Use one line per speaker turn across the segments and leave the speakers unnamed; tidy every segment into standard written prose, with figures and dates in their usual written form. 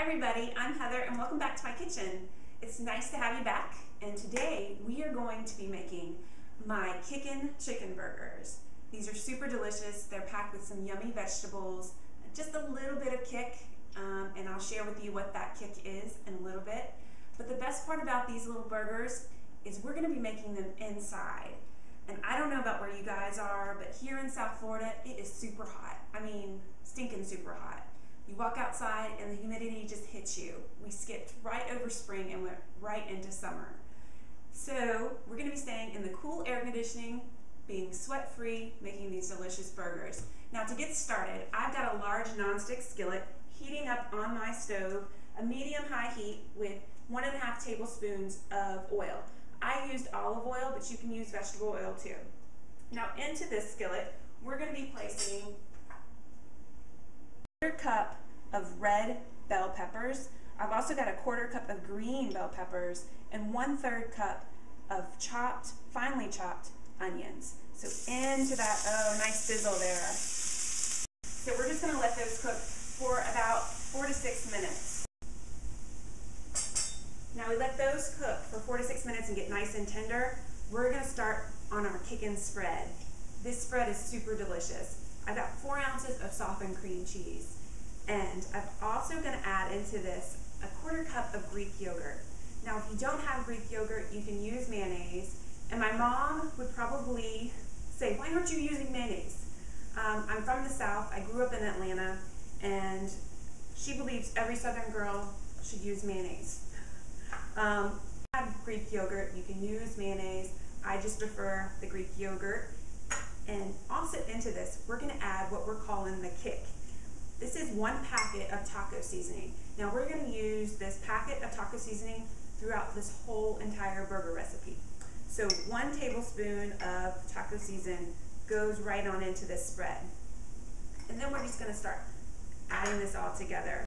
everybody, I'm Heather and welcome back to my kitchen. It's nice to have you back, and today we are going to be making my Kickin chicken burgers. These are super delicious. They're packed with some yummy vegetables, just a little bit of kick, and I'll share with you what that kick is in a little bit. But the best part about these little burgers is we're going to be making them inside. And I don't know about where you guys are, but here in South Florida, it is super hot. I mean, stinking super hot. You walk outside and the humidity just hits you. We skipped right over spring and went right into summer. So we're going to be staying in the cool air conditioning, being sweat-free, making these delicious burgers. Now to get started, I've got a large nonstick skillet heating up on my stove, a medium-high heat with 1.5 tablespoons of oil. I used olive oil, but you can use vegetable oil too. Now into this skillet, we're going to be placing a 1/4 cup of red bell peppers. I've also got a 1/4 cup of green bell peppers and 1/3 cup of finely chopped onions. So into that, oh, nice sizzle there. So we're just going to let those cook for about 4 to 6 minutes. Now we let those cook for 4 to 6 minutes and get nice and tender. We're going to start on our Kickin spread. This spread is super delicious. I've got 4 ounces of softened cream cheese, and I'm also going to add into this a 1/4 cup of Greek yogurt. Now if you don't have Greek yogurt, you can use mayonnaise, and my mom would probably say, why aren't you using mayonnaise? I'm from the South. I grew up in Atlanta, and she believes every Southern girl should use mayonnaise. Have Greek yogurt, you can use mayonnaise. I just prefer the Greek yogurt. And also into this, we're going to add what we're calling the kick. This is 1 packet of taco seasoning. Now we're going to use this packet of taco seasoning throughout this whole entire burger recipe. So 1 tablespoon of taco season goes right on into this spread. And then we're just going to start adding this all together.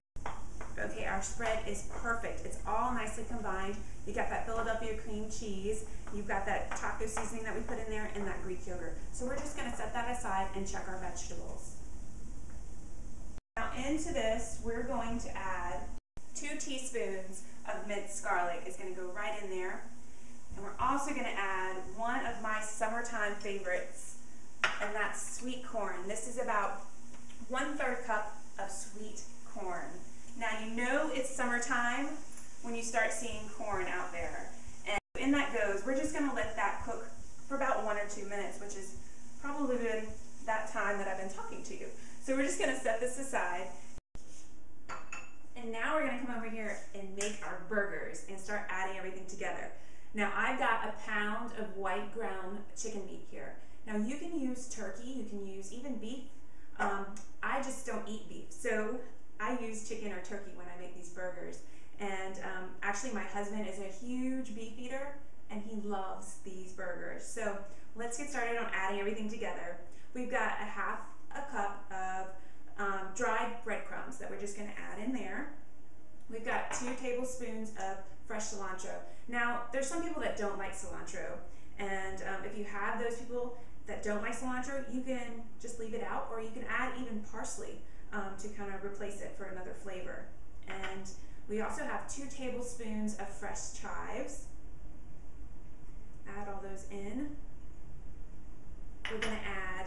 Okay, our spread is perfect. It's all nicely combined. You got that Philadelphia cream cheese, you've got that taco seasoning that we put in there, and that Greek yogurt. So we're just going to set that aside and check our vegetables. Now into this, we're going to add 2 teaspoons of minced garlic. It's going to go right in there. And we're also going to add one of my summertime favorites, and that's sweet corn. This is about 1/3 cup of sweet corn. Now you know it's summertime when you start seeing corn out there. And in that goes, we're just going to let that cook for about 1 or 2 minutes, which is probably been that time that I've been talking to you. So we're just going to set this aside. And now we're going to come over here and make our burgers and start adding everything together. Now I've got a pound of white ground chicken meat here. Now you can use turkey, you can use even beef. I just don't eat beef, so I use chicken or turkey when I make these burgers. And actually my husband is a huge beef eater and he loves these burgers. So let's get started on adding everything together. We've got a 1/2 cup of dried breadcrumbs that we're just going to add in there. We've got 2 tablespoons of fresh cilantro. Now there's some people that don't like cilantro, and if you have those people that don't like cilantro, you can just leave it out, or you can add even parsley to kind of replace it for another flavor. And we also have 2 tablespoons of fresh chives. Add all those in. We're going to add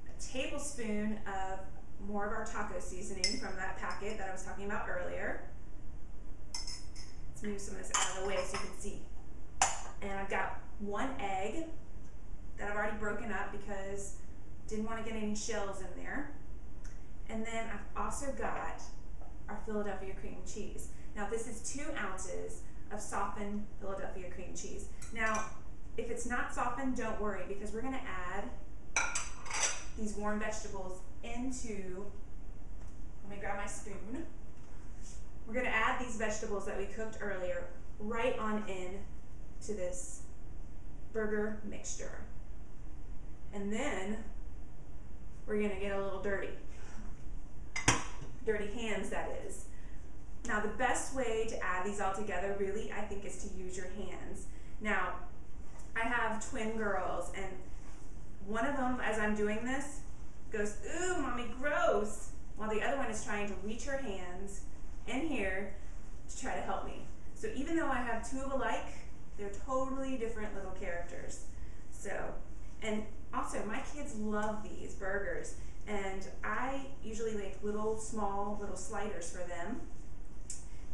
a tablespoon of more of our taco seasoning from that packet that I was talking about earlier. Let's move some of this out of the way so you can see. And I've got 1 egg that I've already broken up because didn't want to get any shells in there. And then I've also got our Philadelphia cream cheese. Now this is 2 ounces of softened Philadelphia cream cheese. Now if it's not softened, don't worry, because we're going to add these warm vegetables into, let me grab my spoon. We're going to add these vegetables that we cooked earlier right on in to this burger mixture. And then we're going to get a little dirty. Dirty hands, that is. Now the best way to add these all together really, I think, is to use your hands. Now I have twin girls, and one of them, as I'm doing this, goes, ooh, mommy, gross. while the other one is trying to reach her hands in here to try to help me. So even though I have two of alike, they're totally different little characters. So, and also my kids love these burgers, and I usually make small little sliders for them.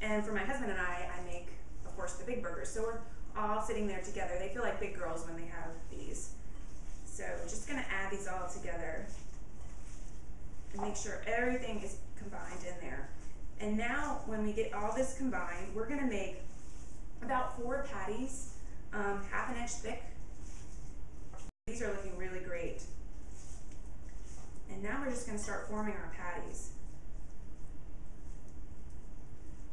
And for my husband and I make, of course, the big burgers. So we're all sitting there together. They feel like big girls when they have these. So just gonna add these all together and make sure everything is combined in there. And now when we get all this combined, we're gonna make about 4 patties, half an inch thick. These are looking really great. And now we're just gonna start forming our patties.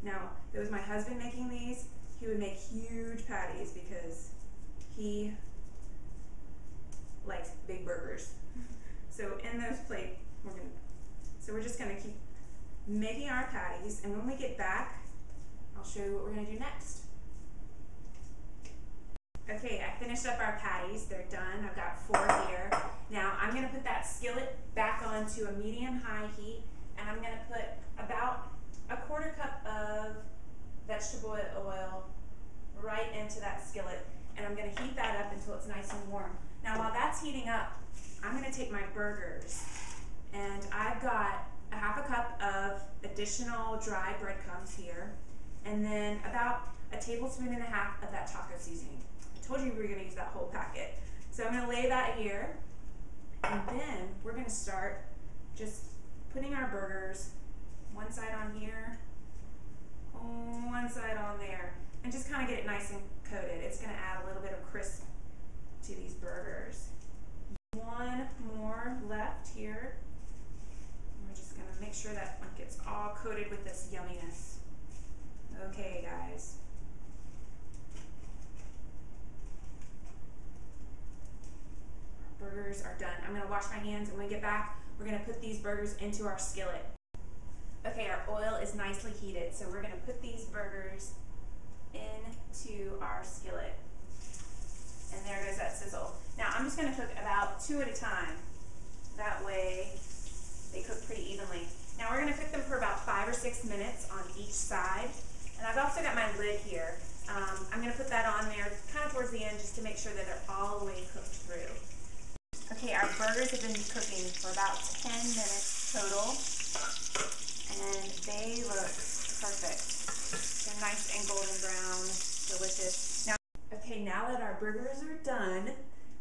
Now, if it was my husband making these, he would make huge patties because he likes big burgers. So in those plates, we're just gonna keep making our patties, and when we get back, I'll show you what we're gonna do next. Okay, I finished up our patties. They're done. I've got 4 here. Now I'm gonna put that skillet back onto a medium-high heat, and I'm gonna put about a 1/4 cup of vegetable oil right into that skillet, and I'm gonna heat that up until it's nice and warm. Now while that's heating up, I'm gonna take my burgers, and I've got a 1/2 cup of additional dry breadcrumbs here, and then about a 1.5 tablespoons of that taco seasoning. I told you we were gonna use that whole packet. So I'm gonna lay that here, and then we're gonna start just putting our burgers one side on here, one side on there, and just kind of get it nice and coated. It's gonna add a little bit of crisp to these burgers. One more left here. We're just gonna make sure that one gets all coated with this yumminess. Okay, guys. Our burgers are done. I'm gonna wash my hands, and when we get back, we're gonna put these burgers into our skillet. Okay, our oil is nicely heated, so we're gonna put these burgers into our skillet. And there goes that sizzle. Now I'm just gonna cook about 2 at a time. That way they cook pretty evenly. Now we're gonna cook them for about 5 or 6 minutes on each side. And I've also got my lid here. I'm gonna put that on there kind of towards the end just to make sure that they're all the way cooked through. Okay, our burgers have been cooking for about 10 minutes total, and they look perfect. They're nice and golden brown, delicious. Now that our burgers are done,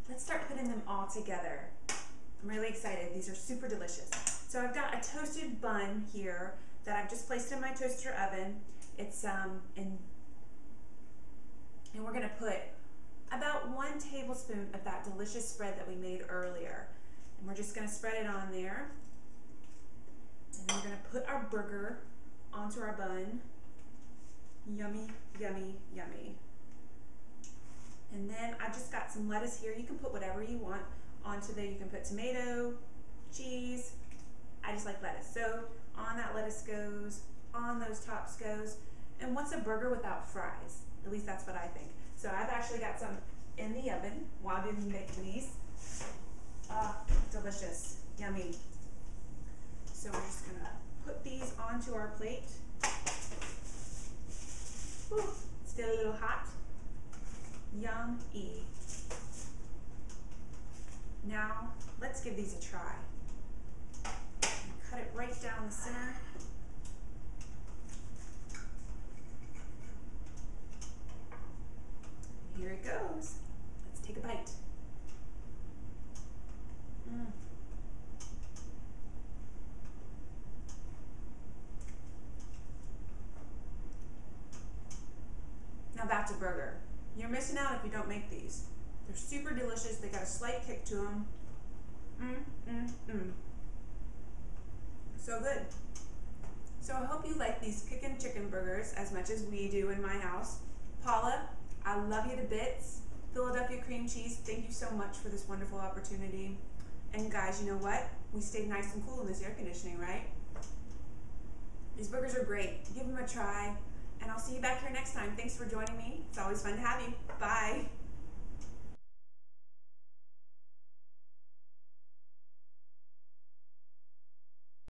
let's start putting them all together. I'm really excited. These are super delicious. So I've got a toasted bun here that I've just placed in my toaster oven. It's and we're gonna put about 1 tablespoon of that delicious spread that we made earlier. And we're just gonna spread it on there. And then we're gonna put our burger onto our bun. Yummy, yummy, yummy. And then I've just got some lettuce here. You can put whatever you want onto there. You can put tomato, cheese. I just like lettuce. So on that lettuce goes, on those tops goes. And what's a burger without fries? At least that's what I think. So I've actually got some in the oven while I've been making these. Delicious, yummy. So we're just gonna put these onto our plate. Ooh, still a little hot. Yum-y. Now, let's give these a try. Cut it right down the center. Here it goes. Let's take a bite. Now back to burger. You're missing out if you don't make these. They're super delicious. They got a slight kick to them. So good. So I hope you like these Kickin chicken burgers as much as we do in my house. Paula, I love you to bits. Philadelphia cream cheese, thank you so much for this wonderful opportunity. And guys, you know what? We stayed nice and cool in this air conditioning, right? These burgers are great. Give them a try. And I'll see you back here next time. Thanks for joining me. It's always fun to have you. Bye.